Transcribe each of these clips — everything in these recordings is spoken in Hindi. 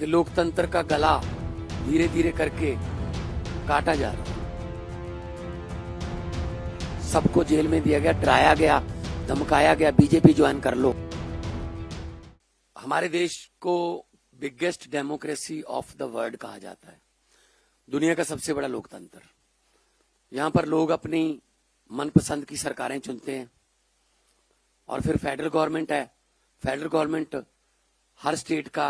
कि लोकतंत्र का गला धीरे धीरे करके काटा जा रहा है। सबको जेल में दिया गया, डराया गया, धमकाया गया, बीजेपी ज्वाइन कर लो। हमारे देश को biggest democracy of the world कहा जाता है, दुनिया का सबसे बड़ा लोकतंत्र। यहां पर लोग अपनी मनपसंद की सरकारें चुनते हैं और फिर फेडरल गवर्नमेंट है। फेडरल गवर्नमेंट हर स्टेट का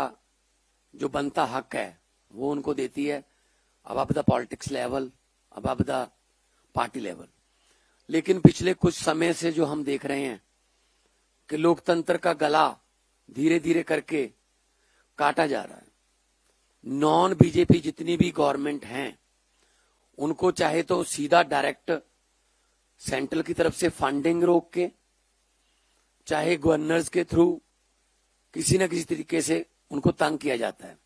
जो बनता हक है वो उनको देती है, अब द पॉलिटिक्स लेवल, अब द पार्टी लेवल। लेकिन पिछले कुछ समय से जो हम देख रहे हैं कि लोकतंत्र का गला धीरे धीरे करके काटा जा रहा है। नॉन बीजेपी जितनी भी गवर्नमेंट हैं उनको चाहे तो सीधा डायरेक्ट सेंट्रल की तरफ से फंडिंग रोक के, चाहे गवर्नर्स के थ्रू किसी न किसी तरीके से उनको तंग किया जाता है।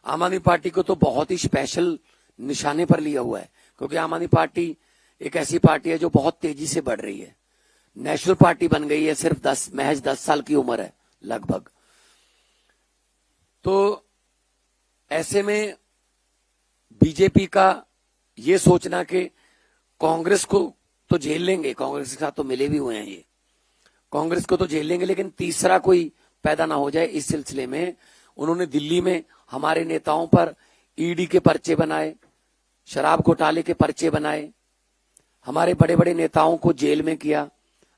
आम आदमी पार्टी को तो बहुत ही स्पेशल निशाने पर लिया हुआ है, क्योंकि आम आदमी पार्टी एक ऐसी पार्टी है जो बहुत तेजी से बढ़ रही है। नेशनल पार्टी बन गई है, सिर्फ महज 10 साल की उम्र है लगभग। तो ऐसे में बीजेपी का ये सोचना कि कांग्रेस को तो झेल लेंगे, कांग्रेस के साथ तो मिले भी हुए हैं ये, कांग्रेस को तो झेल लेंगे, लेकिन तीसरा कोई पैदा ना हो जाए, इस सिलसिले में उन्होंने दिल्ली में हमारे नेताओं पर ईडी के पर्चे बनाए, शराब घोटाले के पर्चे बनाए, हमारे बड़े बड़े नेताओं को जेल में किया।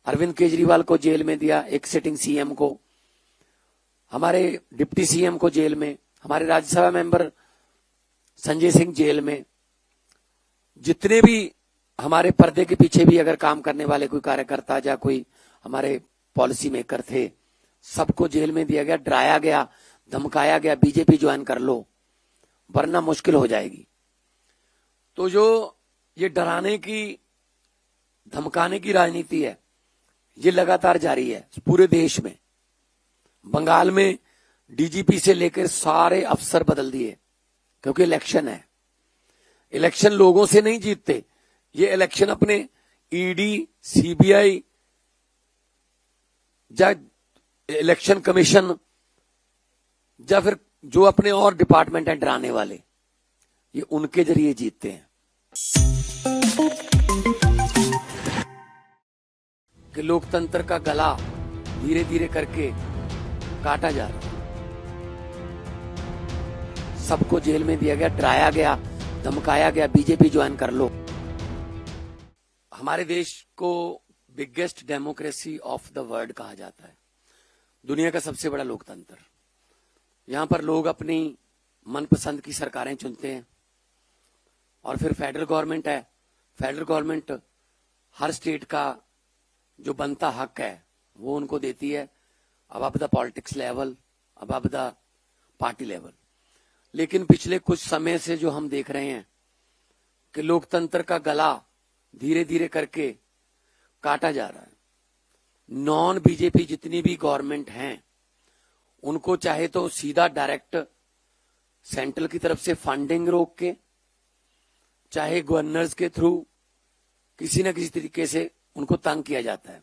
अरविंद केजरीवाल को जेल में दिया, एक सिटिंग सीएम को, हमारे डिप्टी सीएम को जेल में, हमारे राज्यसभा मेंबर संजय सिंह जेल में। जितने भी हमारे पर्दे के पीछे भी अगर काम करने वाले कोई कार्यकर्ता या कोई हमारे पॉलिसी मेकर थे, सबको जेल में दिया गया, डराया गया, धमकाया गया, बीजेपी ज्वाइन कर लो वरना मुश्किल हो जाएगी। तो जो ये डराने की, धमकाने की राजनीति है ये लगातार जारी है पूरे देश में। बंगाल में डीजीपी से लेकर सारे अफसर बदल दिए, क्योंकि इलेक्शन है। इलेक्शन लोगों से नहीं जीतते, ये इलेक्शन अपने ईडी, सीबीआई या इलेक्शन कमीशन या फिर जो अपने और डिपार्टमेंट हैं डराने वाले, ये उनके जरिए जीतते हैं। कि लोकतंत्र का गला धीरे धीरे करके काटा जा रहा है। सबको जेल में दिया गया, डराया गया, धमकाया गया, बीजेपी ज्वाइन कर लो। हमारे देश को biggest democracy of the world कहा जाता है, दुनिया का सबसे बड़ा लोकतंत्र। यहां पर लोग अपनी मनपसंद की सरकारें चुनते हैं और फिर फेडरल गवर्नमेंट है। फेडरल गवर्नमेंट हर स्टेट का जो बनता हक है वो उनको देती है, अब द पॉलिटिक्स लेवल, अब द पार्टी लेवल। लेकिन पिछले कुछ समय से जो हम देख रहे हैं कि लोकतंत्र का गला धीरे धीरे करके काटा जा रहा है। नॉन बीजेपी जितनी भी गवर्नमेंट हैं उनको चाहे तो सीधा डायरेक्ट सेंट्रल की तरफ से फंडिंग रोक के, चाहे गवर्नर्स के थ्रू किसी न किसी तरीके से उनको तंग किया जाता है।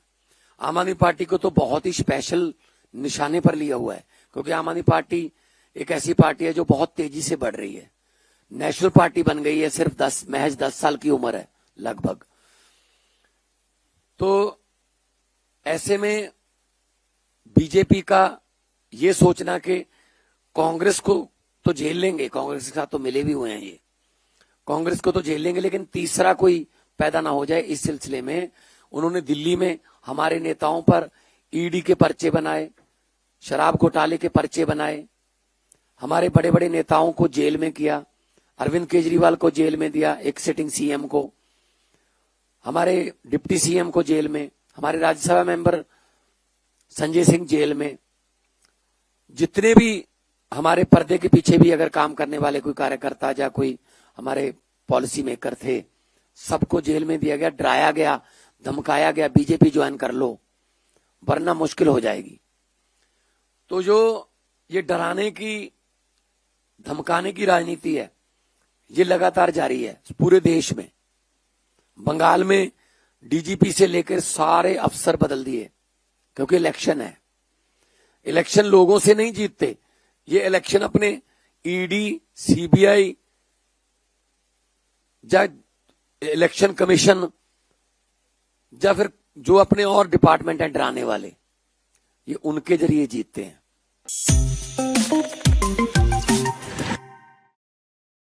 आम आदमी पार्टी को तो बहुत ही स्पेशल निशाने पर लिया हुआ है, क्योंकि आम आदमी पार्टी एक ऐसी पार्टी है जो बहुत तेजी से बढ़ रही है। नेशनल पार्टी बन गई है, सिर्फ महज 10 साल की उम्र है लगभग। तो ऐसे में बीजेपी का ये सोचना कि कांग्रेस को तो झेल लेंगे, कांग्रेस के साथ तो मिले भी हुए हैं ये, कांग्रेस को तो झेल लेंगे, लेकिन तीसरा कोई पैदा ना हो जाए, इस सिलसिले में उन्होंने दिल्ली में हमारे नेताओं पर ईडी के पर्चे बनाए, शराब घोटाले के पर्चे बनाए, हमारे बड़े बड़े नेताओं को जेल में किया। अरविंद केजरीवाल को जेल में दिया, एक सिटिंग सीएम को, हमारे डिप्टी सीएम को जेल में, हमारे राज्यसभा मेंबर संजय सिंह जेल में। जितने भी हमारे पर्दे के पीछे भी अगर काम करने वाले कोई कार्यकर्ता या कोई हमारे पॉलिसी मेकर थे, सबको जेल में दिया गया, डराया गया, धमकाया गया, बीजेपी ज्वाइन कर लो वरना मुश्किल हो जाएगी। तो जो ये डराने की, धमकाने की राजनीति है ये लगातार जारी है पूरे देश में। बंगाल में डीजीपी से लेकर सारे अफसर बदल दिए, क्योंकि इलेक्शन है। इलेक्शन लोगों से नहीं जीतते, ये इलेक्शन अपने ईडी, सीबीआई या इलेक्शन कमीशन या फिर जो अपने और डिपार्टमेंट हैं डराने वाले, ये उनके जरिए जीतते हैं।